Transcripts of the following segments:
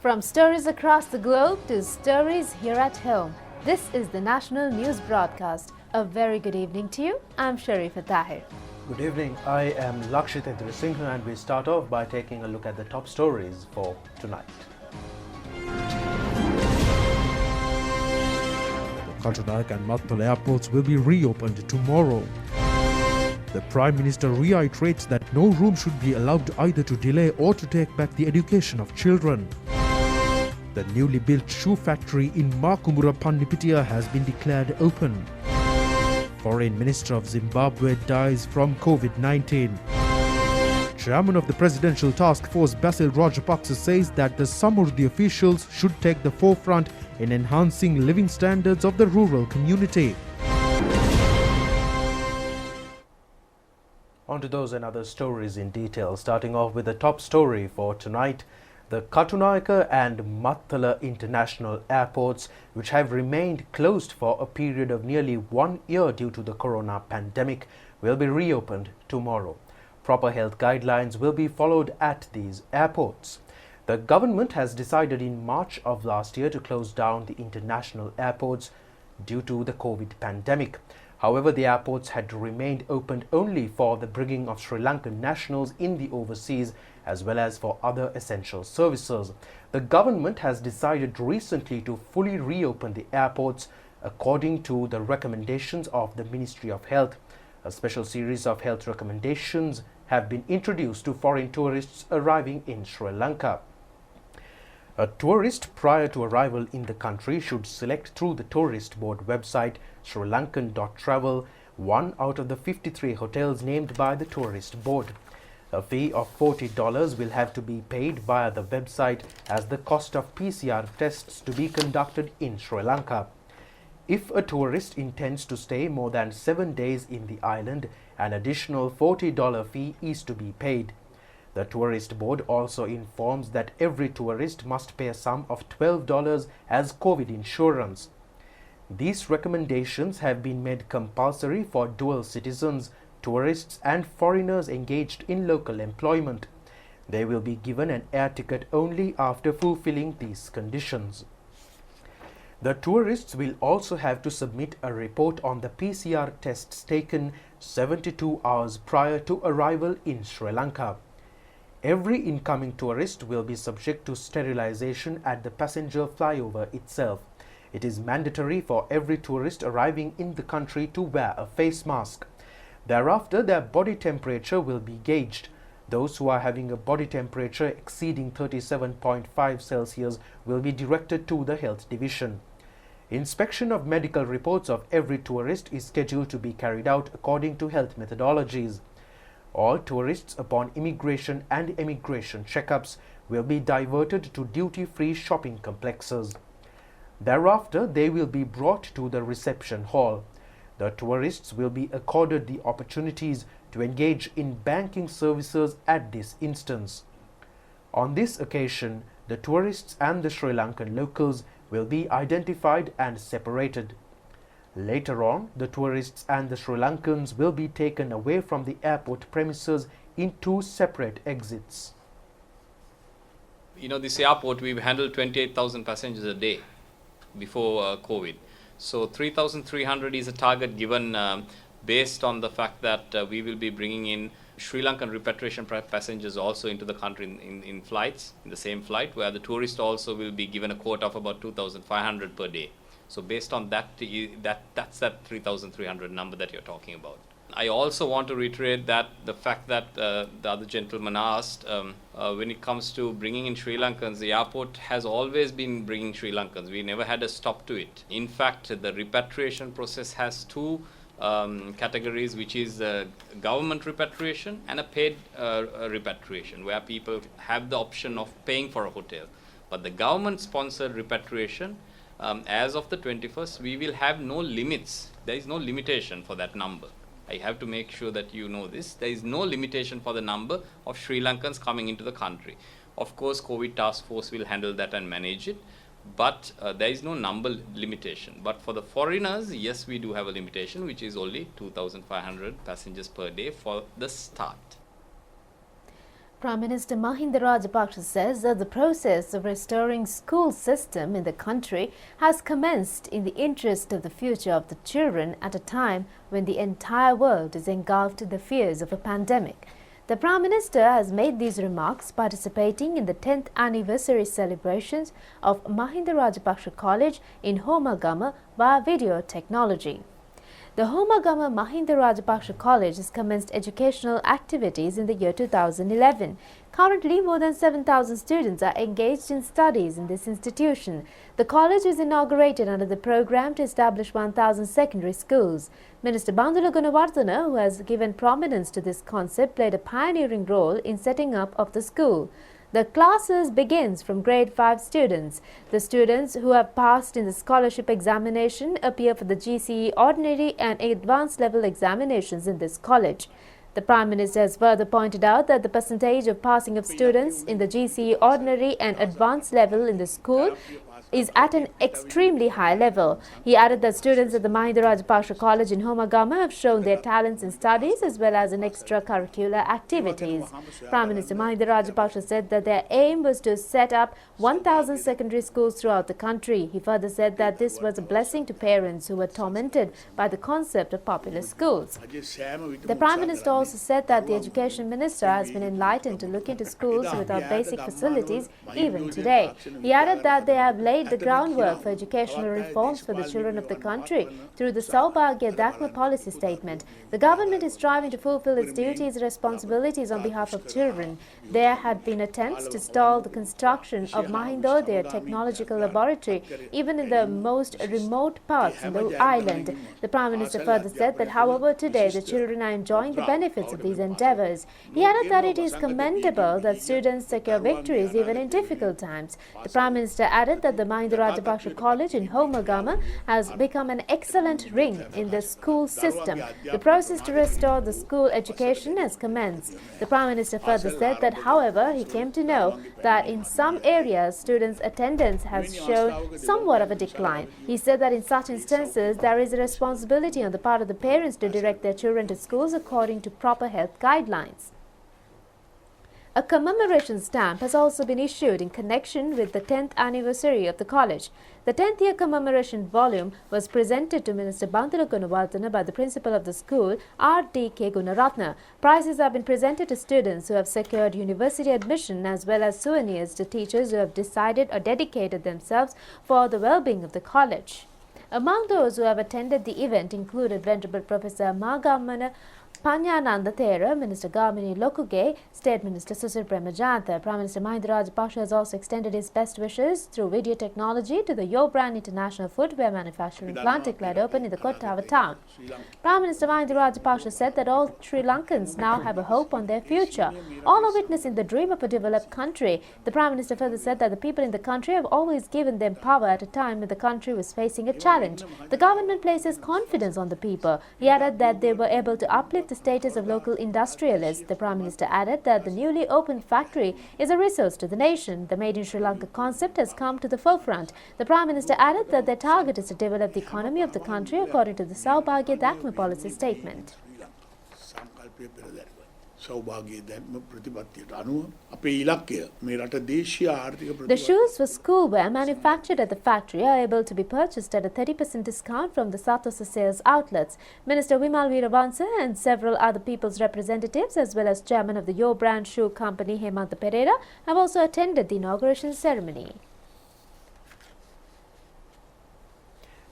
From stories across the globe to stories here at home, this is the National News Broadcast. A very good evening to you. I'm Sharifa Tahir. Good evening. I am Lakshit Singh, and we start off by taking a look at the top stories for tonight. ChannelEye and Mattal airports will be reopened tomorrow. The Prime Minister reiterates that no room should be allowed either to delay or to take back the education of children. The newly built shoe factory in Makumura Pannipitia has been declared open. Foreign Minister of Zimbabwe dies from COVID-19. Chairman of the Presidential Task Force Basil Rajapaksa says that the Samurdhi officials should take the forefront in enhancing living standards of the rural community. On to those and other stories in detail, starting off with the top story for tonight. The Katunayaka and Mattala international airports, which have remained closed for a period of nearly 1 year due to the corona pandemic, will be reopened tomorrow. Proper health guidelines will be followed at these airports. The government has decided in March of last year to close down the international airports due to the COVID pandemic. However, the airports had remained opened only for the bringing of Sri Lankan nationals in the overseas as well as for other essential services. The government has decided recently to fully reopen the airports according to the recommendations of the Ministry of Health. A special series of health recommendations have been introduced to foreign tourists arriving in Sri Lanka. A tourist prior to arrival in the country should select through the tourist board website srilankan.travel one out of the 53 hotels named by the tourist board. A fee of $40 will have to be paid via the website as the cost of PCR tests to be conducted in Sri Lanka. If a tourist intends to stay more than 7 days in the island, an additional $40 fee is to be paid. The tourist board also informs that every tourist must pay a sum of $12 as COVID insurance. These recommendations have been made compulsory for dual citizens, tourists and foreigners engaged in local employment. They will be given an air ticket only after fulfilling these conditions. The tourists will also have to submit a report on the PCR tests taken 72 hours prior to arrival in Sri Lanka. Every incoming tourist will be subject to sterilization at the passenger flyover itself. It is mandatory for every tourist arriving in the country to wear a face mask. Thereafter, their body temperature will be gauged. Those who are having a body temperature exceeding 37.5 Celsius will be directed to the health division. Inspection of medical reports of every tourist is scheduled to be carried out according to health methodologies. All tourists upon immigration and immigration checkups will be diverted to duty-free shopping complexes. Thereafter, they will be brought to the reception hall. The tourists will be accorded the opportunities to engage in banking services at this instance. On this occasion, the tourists and the Sri Lankan locals will be identified and separated. Later on, the tourists and the Sri Lankans will be taken away from the airport premises in 2 separate exits. This airport, we've handled 28,000 passengers a day before COVID. So 3,300 is a target given based on the fact that we will be bringing in Sri Lankan repatriation passengers also into the country in flights, in the same flight, where the tourist also will be given a quota of about 2,500 per day. So based on that, that's that 3,300 number that you're talking about. I also want to reiterate that the fact that the other gentleman asked, when it comes to bringing in Sri Lankans, the airport has always been bringing Sri Lankans. We never had a stop to it. In fact, the repatriation process has 2 categories, which is government repatriation and a paid repatriation, where people have the option of paying for a hotel. But the government-sponsored repatriation, as of the 21st, we will have no limits. There is no limitation for that number. I have to make sure that you know this. There is no limitation for the number of Sri Lankans coming into the country. Of course, COVID task force will handle that and manage it, but there is no number limitation. But for the foreigners, yes, we do have a limitation, which is only 2,500 passengers per day for the start. Prime Minister Mahinda Rajapaksa says that the process of restoring school system in the country has commenced in the interest of the future of the children at a time when the entire world is engulfed in the fears of a pandemic. The Prime Minister has made these remarks participating in the 10th anniversary celebrations of Mahinda Rajapaksa College in Homagama via video technology. The Homagama Mahinda Rajapaksa College has commenced educational activities in the year 2011. Currently, more than 7,000 students are engaged in studies in this institution. The college was inaugurated under the program to establish 1,000 secondary schools. Minister Bandula Gunawardena, who has given prominence to this concept, played a pioneering role in setting up of the school. The classes begins from grade 5 students. The students who have passed in the scholarship examination appear for the GCE ordinary and advanced level examinations in this college. The Prime Minister has further pointed out that the percentage of passing of students in the GCE ordinary and advanced level in the school is at an extremely high level. He added that students at the Mahinda Rajapaksa College in Homagama have shown their talents in studies as well as in extracurricular activities. Prime Minister Mahinda Rajapaksa said that their aim was to set up 1,000 secondary schools throughout the country. He further said that this was a blessing to parents who were tormented by the concept of popular schools. The Prime Minister also said that the Education Minister has been enlightened to look into schools without basic facilities even today. He added that they have laid the groundwork for educational reforms for the children of the country through the Saubhagya Dakma policy statement. The government is striving to fulfill its duties and responsibilities on behalf of children. There had been attempts to stall the construction of Mahindodaya Technological Laboratory even in the most remote parts of the island. The Prime Minister further said that, however, today the children are enjoying the benefits of these endeavours. He added that it is commendable that students secure victories even in difficult times. The Prime Minister added that the Mahinda Rajapaksa College in Homagama has become an excellent ring in the school system. The process to restore the school education has commenced. The Prime Minister further said that, however, he came to know that in some areas students' attendance has shown somewhat of a decline. He said that in such instances there is a responsibility on the part of the parents to direct their children to schools according to proper health guidelines. A commemoration stamp has also been issued in connection with the 10th anniversary of the college. The 10th year commemoration volume was presented to Minister Bandula Gunawardena by the principal of the school, R.D.K. Gunaratna. Prizes have been presented to students who have secured university admission as well as souvenirs to teachers who have decided or dedicated themselves for the well-being of the college. Among those who have attended the event included Venerable Professor Magamana Panyananda Thera, Minister Gamini Lokuge, State Minister Susir Premajanta. Prime Minister Mahinda Rajapaksa has also extended his best wishes through video technology to the Yo Brand International Footwear Manufacturing Plant declared open in the Kottava town. Prime Minister Mahinda Rajapaksa said that all Sri Lankans now have a hope on their future. All are witnessing the dream of a developed country. The Prime Minister further said that the people in the country have always given them power at a time when the country was facing a challenge. The government places confidence on the people. He added that they were able to uplift the status of local industrialists. The Prime Minister added that the newly opened factory is a resource to the nation. The Made in Sri Lanka concept has come to the forefront. The Prime Minister added that their target is to develop the economy of the country according to the Saubhagya Dakma policy statement. The shoes for schoolwear manufactured at the factory are able to be purchased at a 30% discount from the Satosa sales outlets. Minister Vimal Veeravansa and several other people's representatives as well as chairman of the Yo Brand Shoe Company Hemanta Pereira have also attended the inauguration ceremony.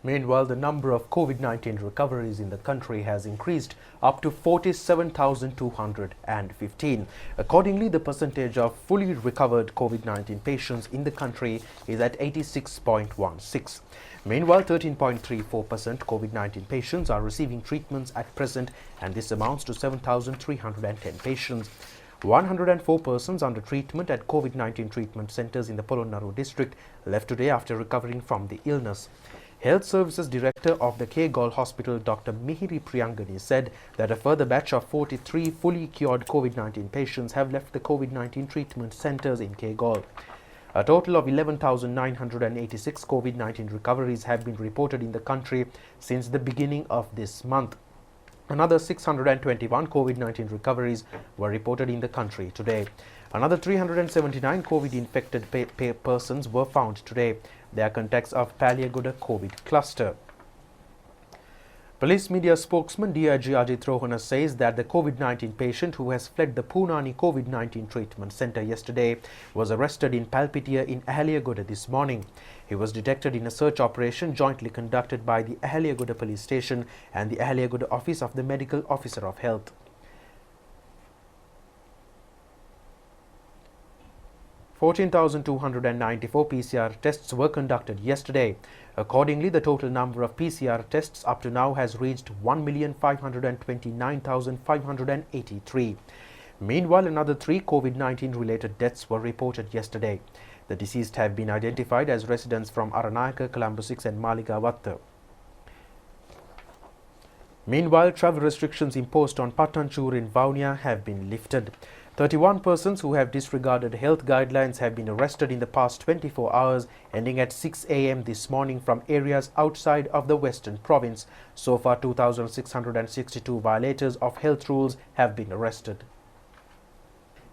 Meanwhile, the number of COVID-19 recoveries in the country has increased up to 47,215. Accordingly, the percentage of fully recovered COVID-19 patients in the country is at 86.16. Meanwhile, 13.34% COVID-19 patients are receiving treatments at present, and this amounts to 7,310 patients. 104 persons under treatment at COVID-19 treatment centres in the Polonnaru district left today after recovering from the illness. Health Services Director of the Kegol Hospital, Dr. Mihiri Priyangani, said that a further batch of 43 fully cured COVID-19 patients have left the COVID-19 treatment centres in Kegol. A total of 11,986 COVID-19 recoveries have been reported in the country since the beginning of this month. Another 621 COVID-19 recoveries were reported in the country today. Another 379 COVID-infected persons were found today. They are contacts of Paliagoda COVID cluster. Police media spokesman DIG Ajit Rohana says that the COVID-19 patient who has fled the Poonani COVID-19 treatment centre yesterday was arrested in Palpitia in Ahaliagoda this morning. He was detected in a search operation jointly conducted by the Ahaliagoda Police Station and the Ahaliagoda Office of the Medical Officer of Health. (14,294) PCR tests were conducted yesterday. Accordingly, the total number of PCR tests up to now has reached 1,529,583. Meanwhile, another 3 COVID-19 related deaths were reported yesterday. The deceased have been identified as residents from Aranayaka, Colombo 6 and Maligavatta. Meanwhile, travel restrictions imposed on Pattanchur in Vaunia have been lifted. 31 persons who have disregarded health guidelines have been arrested in the past 24 hours, ending at 6 a.m. this morning from areas outside of the Western Province. So far, 2,662 violators of health rules have been arrested.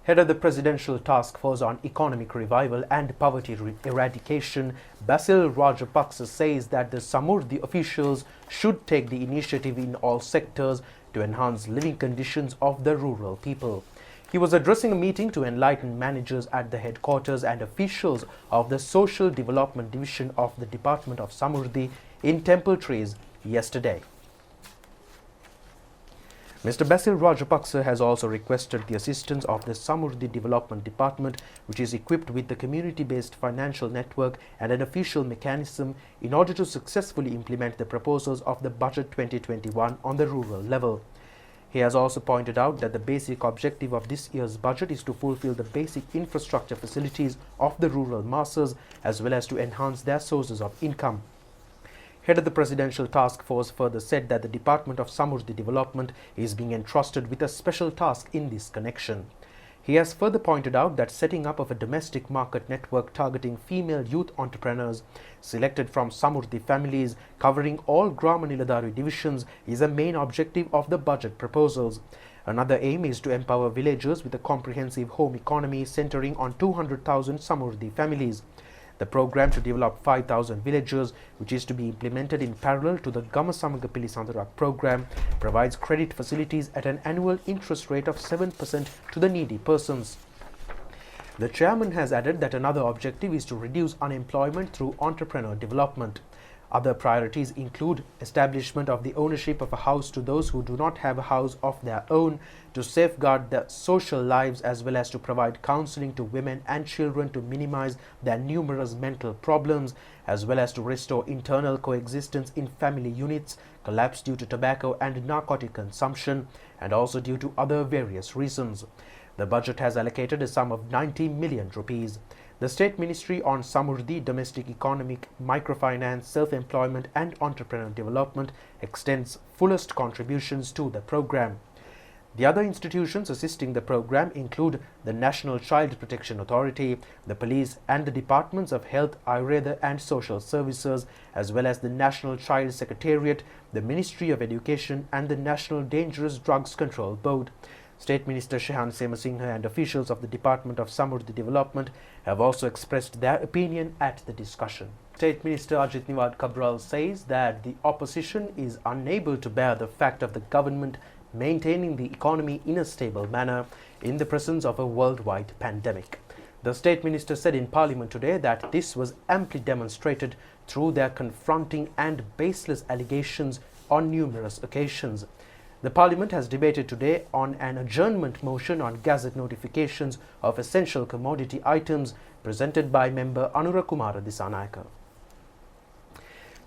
Head of the Presidential Task Force on Economic Revival and Poverty Eradication, Basil Rajapaksa says that the Samurdhi officials should take the initiative in all sectors to enhance living conditions of the rural people. He was addressing a meeting to enlighten managers at the headquarters and officials of the Social Development Division of the Department of Samurdhi in Temple Trees yesterday. Mr. Basil Rajapaksa has also requested the assistance of the Samurdhi Development Department, which is equipped with the community-based financial network and an official mechanism in order to successfully implement the proposals of the Budget 2021 on the rural level. He has also pointed out that the basic objective of this year's budget is to fulfill the basic infrastructure facilities of the rural masses as well as to enhance their sources of income. Head of the Presidential Task Force further said that the Department of Samurdhi Development is being entrusted with a special task in this connection. He has further pointed out that setting up of a domestic market network targeting female youth entrepreneurs selected from Samurdhi families covering all Grama Niladhari divisions is a main objective of the budget proposals. Another aim is to empower villagers with a comprehensive home economy centering on 200,000 Samurdhi families. The program to develop 5,000 villagers, which is to be implemented in parallel to the Gamasamaga Pilisandarak program, provides credit facilities at an annual interest rate of 7% to the needy persons. The chairman has added that another objective is to reduce unemployment through entrepreneur development. Other priorities include establishment of the ownership of a house to those who do not have a house of their own, to safeguard their social lives as well as to provide counseling to women and children to minimize their numerous mental problems, as well as to restore internal coexistence in family units collapsed due to tobacco and narcotic consumption and also due to other various reasons. The budget has allocated a sum of 90 million rupees. The State Ministry on Samurdhi, Domestic Economic, Microfinance, Self-Employment and Entrepreneur Development extends fullest contributions to the program. The other institutions assisting the program include the National Child Protection Authority, the Police and the Departments of Health, Ayurveda and Social Services, as well as the National Child Secretariat, the Ministry of Education and the National Dangerous Drugs Control Board. State Minister Shehan Semasinghe and officials of the Department of Samurdhi Development have also expressed their opinion at the discussion. State Minister Ajit Niwad Kabral says that the opposition is unable to bear the fact of the government maintaining the economy in a stable manner in the presence of a worldwide pandemic. The State Minister said in Parliament today that this was amply demonstrated through their confronting and baseless allegations on numerous occasions. The Parliament has debated today on an adjournment motion on gazette notifications of essential commodity items presented by member Anura Kumara Disanayaka.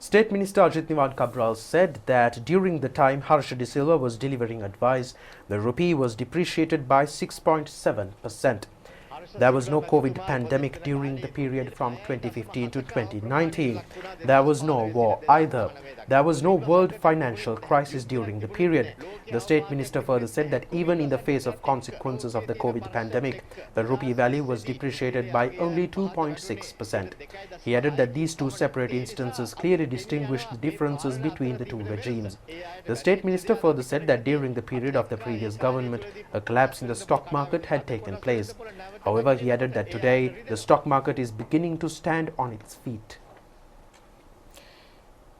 State Minister Ajit Niwad Kabral said that during the time Harsha De Silva was delivering advice, the rupee was depreciated by 6.7%. There was no COVID pandemic during the period from 2015 to 2019. There was no war either. There was no world financial crisis during the period. The State Minister further said that even in the face of consequences of the COVID pandemic, the rupee value was depreciated by only 2.6%. He added that these two separate instances clearly distinguished the differences between the two regimes. The State Minister further said that during the period of the previous government, a collapse in the stock market had taken place. However, he added that today the stock market is beginning to stand on its feet.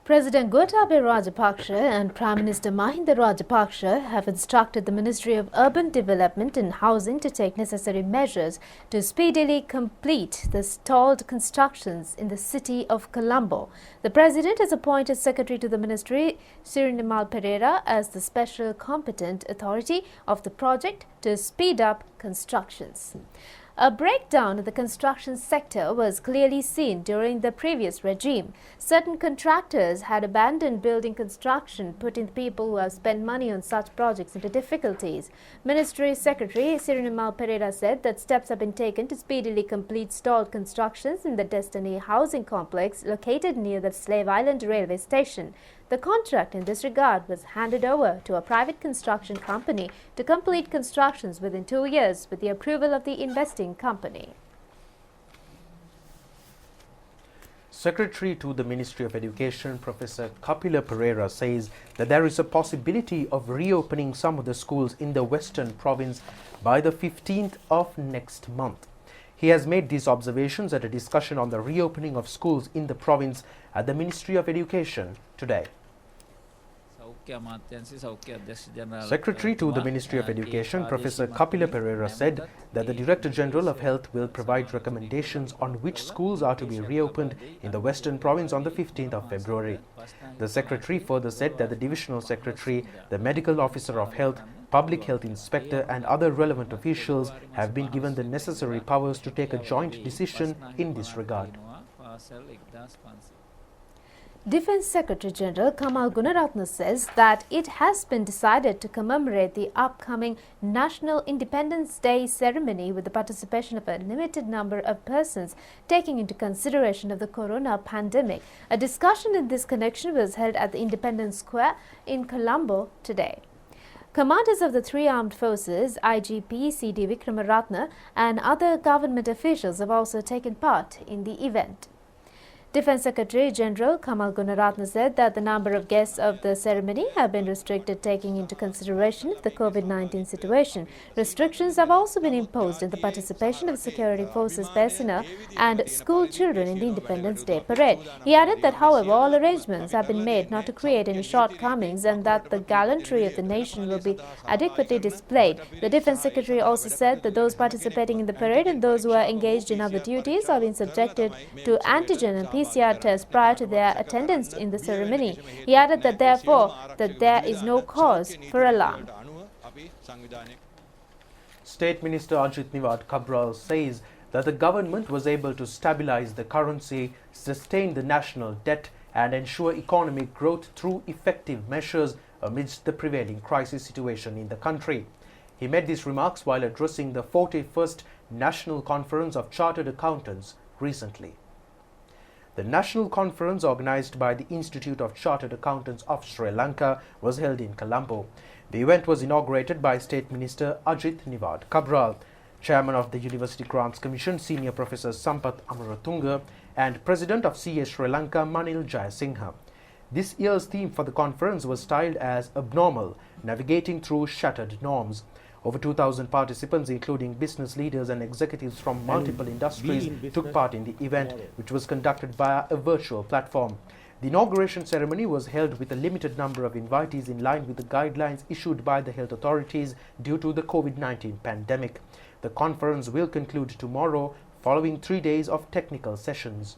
President Gotabaya Rajapaksa and Prime Minister Mahinda Rajapaksa have instructed the Ministry of Urban Development and Housing to take necessary measures to speedily complete the stalled constructions in the city of Colombo. The President has appointed Secretary to the Ministry, Sirinimal Pereira, as the special competent authority of the project to speed up constructions. A breakdown in the construction sector was clearly seen during the previous regime. Certain contractors had abandoned building construction, putting the people who have spent money on such projects into difficulties. Ministry Secretary Sirinimal Pereira said that steps have been taken to speedily complete stalled constructions in the Destiny housing complex located near the Slave Island railway station. The contract in this regard was handed over to a private construction company to complete constructions within 2 years with the approval of the investing company. Secretary to the Ministry of Education, Professor Kapila Pereira, says that there is a possibility of reopening some of the schools in the Western Province by the 15th of next month. He has made these observations at a discussion on the reopening of schools in the province at the Ministry of Education today. Secretary to the Ministry of Education, Professor Kapila Pereira, said that the Director General of Health will provide recommendations on which schools are to be reopened in the Western Province on the 15th of February. The Secretary further said that the Divisional Secretary, the Medical Officer of Health, Public Health Inspector and other relevant officials have been given the necessary powers to take a joint decision in this regard. Defence Secretary General Kamal Gunaratne says that it has been decided to commemorate the upcoming National Independence Day ceremony with the participation of a limited number of persons, taking into consideration of the corona pandemic. A discussion in this connection was held at the Independence Square in Colombo today. Commanders of the three armed forces, IGP C.D. Vikramaratne and other government officials have also taken part in the event. Defence Secretary General Kamal Gunaratne said that the number of guests of the ceremony have been restricted, taking into consideration the COVID-19 situation. Restrictions have also been imposed in the participation of security forces personnel and school children in the Independence Day parade. He added that, however, all arrangements have been made not to create any shortcomings and that the gallantry of the nation will be adequately displayed. The Defence Secretary also said that those participating in the parade and those who are engaged in other duties are being subjected to antigen and PCR tests prior to their attendance in the ceremony. He added that therefore that there is no cause for alarm. State Minister Ajit Niwad Cabral says that the government was able to stabilize the currency, sustain the national debt and ensure economic growth through effective measures amidst the prevailing crisis situation in the country. He made these remarks while addressing the 41st National Conference of Chartered Accountants recently. The national conference, organized by the Institute of Chartered Accountants of Sri Lanka, was held in Colombo. The event was inaugurated by State Minister Ajit Niwad Cabral, Chairman of the University Grants Commission, Senior Professor Sampath Amaratunga, and President of CA Sri Lanka, Manil Jayasinghe. This year's theme for the conference was styled as Abnormal, Navigating Through Shattered Norms. Over 2,000 participants, including business leaders and executives from multiple industries, took part in the event, which was conducted via a virtual platform. The inauguration ceremony was held with a limited number of invitees in line with the guidelines issued by the health authorities due to the COVID-19 pandemic. The conference will conclude tomorrow, following 3 days of technical sessions.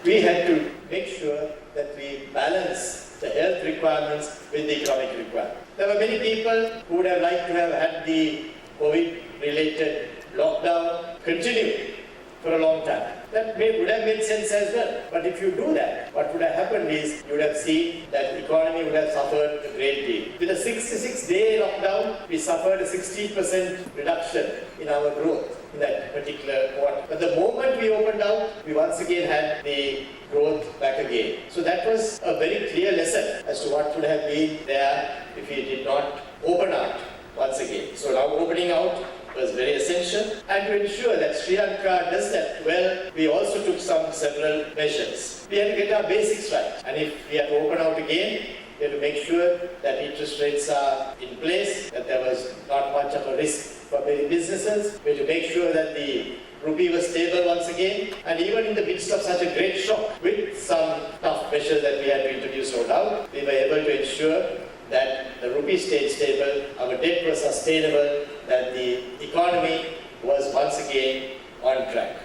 We had to make sure that we balance the health requirements with the economic requirements. There were many people who would have liked to have had the COVID-related lockdown continue for a long time. That would have made sense as well. But if you do that, what would have happened is you would have seen that the economy would have suffered a great deal. With a 66-day lockdown, we suffered a 60% reduction in our growth in that particular quarter. But the moment we opened out, we once again had the growth back again. So that was a very clear lesson as to what would have been there if we did not open out once again. So now opening out was very essential. And to ensure that Sri Lanka does that well, we also took several measures. We had to get our basics right. And if we have to open out again, we have to make sure that interest rates are in place, that there was not much of a risk for many businesses. We have to make sure that the rupee was stable once again. And even in the midst of such a great shock, with some tough measures that we had to introduce, no doubt, we were able to ensure that the rupee stayed stable, our debt was sustainable, that the economy was once again on track.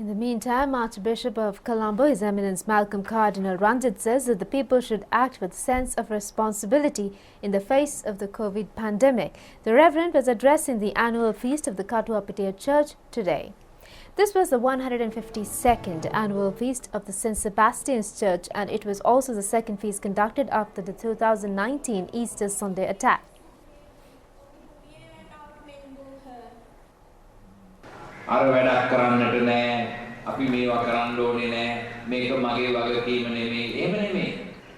In the meantime, Archbishop of Colombo, His Eminence Malcolm Cardinal Ranjit, says that the people should act with a sense of responsibility in the face of the COVID pandemic. The Reverend was addressing the annual feast of the Katuapitiya Church today. This was the 152nd annual feast of the St. Sebastian's Church, and it was also the second feast conducted after the 2019 Easter Sunday attack. අර වැඩක් කරන්නට නෑ අපි මේවා කරන්න ඕනේ නෑ මේක මගේ වගකීම නෙමෙයි එහෙම නෙමෙයි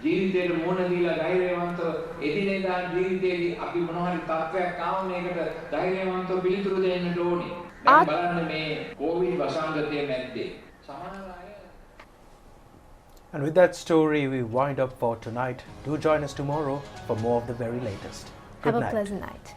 ජීවිතේට මුහුණ දීලා ධෛර්යවන්තව එදිනෙදා ජීවිතේදී අපි මොන හරි තත්ත්වයක් ආවම මේකට ධෛර්යවන්තව පිළිතුරු දෙන්නට ඕනේ දැන් බලන්න මේ කොවිඩ් වසංගතයේ මැද්දේ සමහර අය. And with that story, we wind up for tonight. Do join us tomorrow for more of the very latest. Good Have night. a pleasant night.